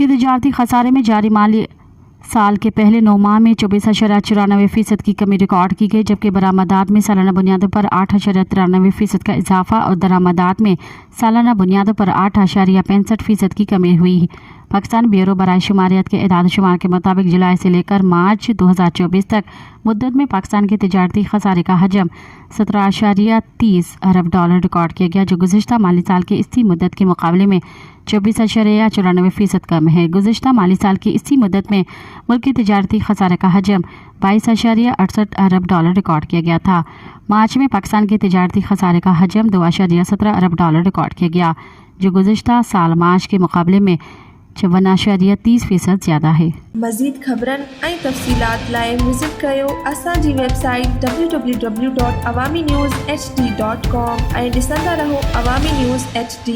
मुल्की तजारती खसारे में जारी माली साल के पहले 9 माह में 24.94% की कमी रिकॉर्ड की गई, जबकि बरामदात में सालाना बुनियादों पर 8.93% का इजाफा और दरामदात में सालाना बुनियादों पर 8.65% की कमी हुई। पाकिस्तान ब्यूरो बराए शुमारियात के इदाद शुमार के मुताबिक जुलाई से लेकर मार्च 2024 तक मुद्दत में पाकिस्तान के तजारती खसारे का हजम 17.30 अरब डॉलर रिकॉर्ड किया गया, जो गुज़िश्ता माली साल की इसी मुद्दत के मुकाबले में 24.94% कम है। गुज़िश्ता माली साल की इसी मुद्दत में मुल्क के तजारती खसारे का हजम 22.68 अरब डॉलर रिकॉर्ड किया गया था। मार्च में पाकिस्तान के तजारती खसारे का हजम 2.17 अरब डॉलर रिकॉर्ड किया गया, जो गुज़िश्ता साल मार्च के मुकाबले में 54.30% ज़्यादा है। मज़ीद ख़बरन ऐं तफ़सीलात लाइ विज़िट कयो असांजी वेबसाइट www.awamiNewsHD.com ऐं ॾिसंदा रहो अवामी न्यूज़ HD।